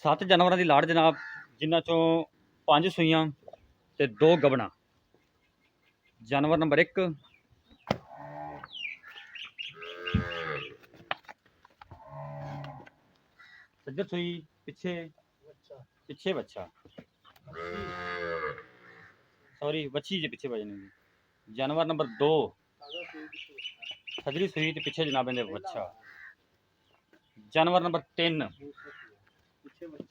7 ਜਾਨਵਰਾਂ ਦੀ ਲਾੜ ਜਨਾਬ, ਜਿਨ੍ਹਾਂ ਚੋਂ 5 ਸੂਈਆਂ ਤੇ 2 ਗੱਭਣਾ। ਜਾਨਵਰ ਨੰਬਰ 1 ਸੱਜਰ ਸੂਈ, ਪਿੱਛੇ ਬੱਚਾ, ਸੌਰੀ ਵੱਛੀ ਜੇ ਪਿੱਛੇ ਵਜਣੀ। ਜਾਨਵਰ ਨੰਬਰ 2 ਸੱਜਰੀ ਸੂਈ ਤੇ ਪਿੱਛੇ ਜਨਾਬ ਇਹਦੇ ਬੱਚਾ। ਜਾਨਵਰ ਨੰਬਰ 3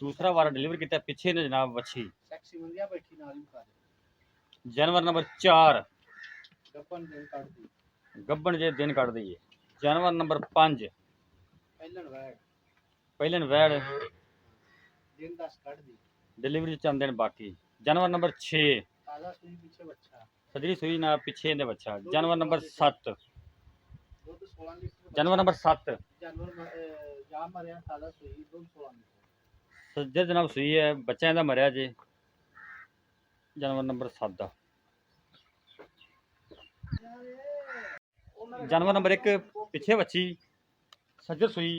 दूसरा वारा डिलीवर किया, पिछे ने जनाब वच्छी। जानवर नंबर 4 गब्बन जे दिन काट दी है। जानवर नंबर 5 पहलन वैड़ डिलीवरी चंद दिन बाकी। जानवर नंबर 6 सजरी सुई ना पिछे ने बच्चा। जानवर नंबर 7 सज्जर जनाब सुई है, बच्चा इहदा मरिया जे। जानवर नंबर 7 का। जानवर नंबर 1 पिछे बच्ची, सज्जर सुई,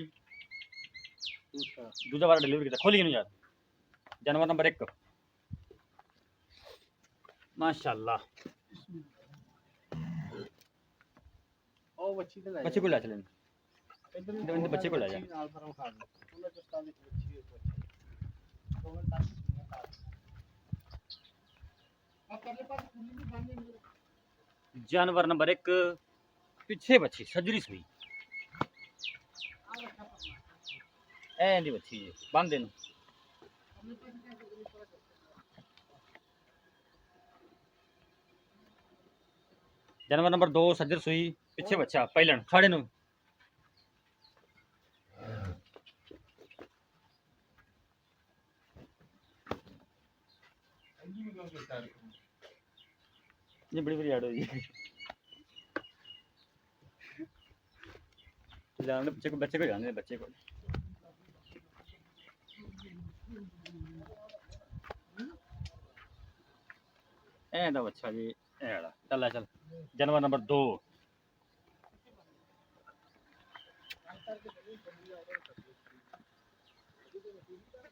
दूजा बार डिलीवरी किया। खोली नहीं यार। जानवर नंबर 1 माशाल्लाह बच्चे को ले चले, बच्चे को ले जा। जानवर नंबर 1 पिछे बच्ची, सजरी सुई, ऐसी बच्ची बंद इन। जानवर नंबर 2 सजर सुई, पिछे बच्चा, पहलन साढ़े 9। ये बड़ी बड़ी ऐड हुई है। बच्चे को जाने बच्चे को। ऐसा बच्चा जी ऐड़ा चल चल। जानवर नंबर 2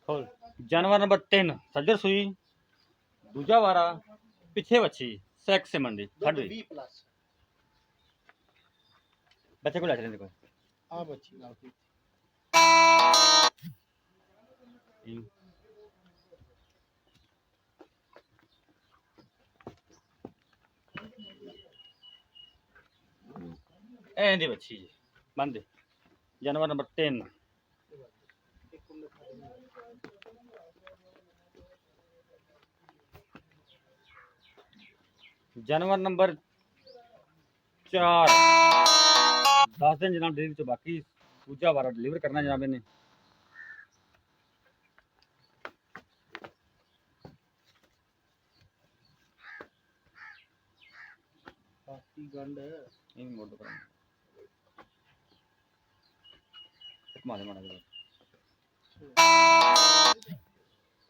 खोल। जानवर नंबर 3 सज्जर सुई, दूजा वारा, पिछे बच्ची, सेक्स से मंडी खड़ गई। बच्चे को ले चलें देखो। हां बच्ची लाओ। ऐसी बच्ची बंद। जानवर नंबर 3 जानवर नंबर 4 10 दिन जनाब डिलीवरी तो बाकी, दूजा वारा डिलीवर करना जनाब इन्हें। गंड इन मोड़ दो मारे मारा दे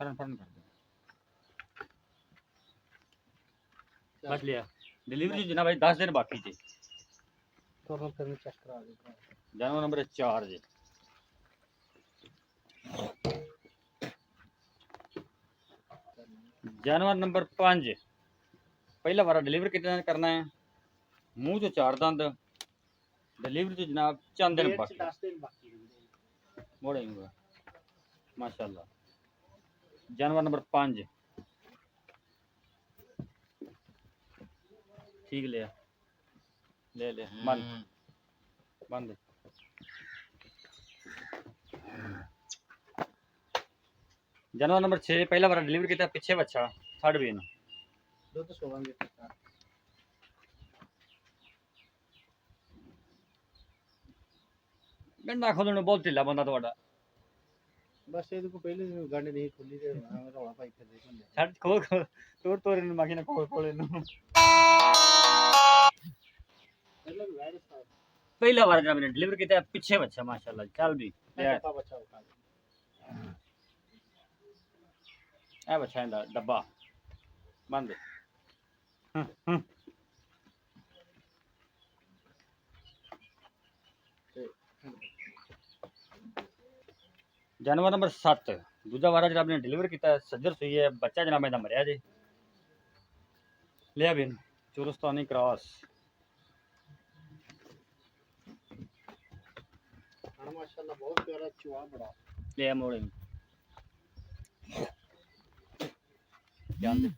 फरन फरन कर दे बस लिया। डिलीवरी जनाब भाई 10 दिन बाकी थी। तो फिर चेक करा दे। जानवर नंबर 4 जी। जानवर नंबर 5 पहला बार डिलीवर कितना करना है। मुंह तो 4 दंद, डिलीवरी तो जनाब चंद दिन बाकी मोड़ेंगे माशाल्लाह। जानवर नंबर 5 ठीक लिया, ले ले बंद बंद। जानवर नंबर 6 पहला बार डिलीवर किया, पिछे बच्चा 20.5 दूध 16 लीटर। गंडा खोलने बहुत ढिला बंदा ਤੁਹਾਡਾ। बस ਇਹਦੇ ਕੋ ਪਹਿਲੇ ਗੰਢ ਨਹੀਂ ਖੁੱਲੀ ਤੇ ਰੌਲਾ ਪਾਈ ਫਿਰਦੇ ਹੁੰਦੇ। ਛੱਡ ਖੋਲ ਤੋੜ ਤੋੜ ਇਹਨੂੰ ਮਾਗੀ ਨਾ ਖੋਲ ਇਹਨੂੰ। ਪਹਿਲਾ ਵਾਰ ਜਨਾਬ ਨੇ ਡਿਲੀਵਰ ਕੀਤਾ, ਪਿੱਛੇ ਬੱਚਾ ਮਾਸ਼ਾਅੱਲਾ ਚੱਲ ਵੀ ਇਹ ਬੱਚਾ ਇਹਦਾ ਡੱਬਾ ਬੰਦ। जानवर नंबर 7 ਦੂਜਾ ਵਾਰਾ ਜਿਹੜਾ ਆਪਣੇ ਡਿਲੀਵਰ ਕੀਤਾ ਸੱਜਰ ਸੂਈ ਹੈ, ਬੱਚਾ ਜਨਾਬ ਇਹਦਾ ਮਰਿਆ ਜੇ। ਲਿਆ ਵੀ ਚੁਰਸਤਾਨੀ ਕ੍ਰਾਸ माशाल्लाह बहुत प्यारा चुहा बड़ा ਲਿਆ ਮੋੜੇ ध्यान दे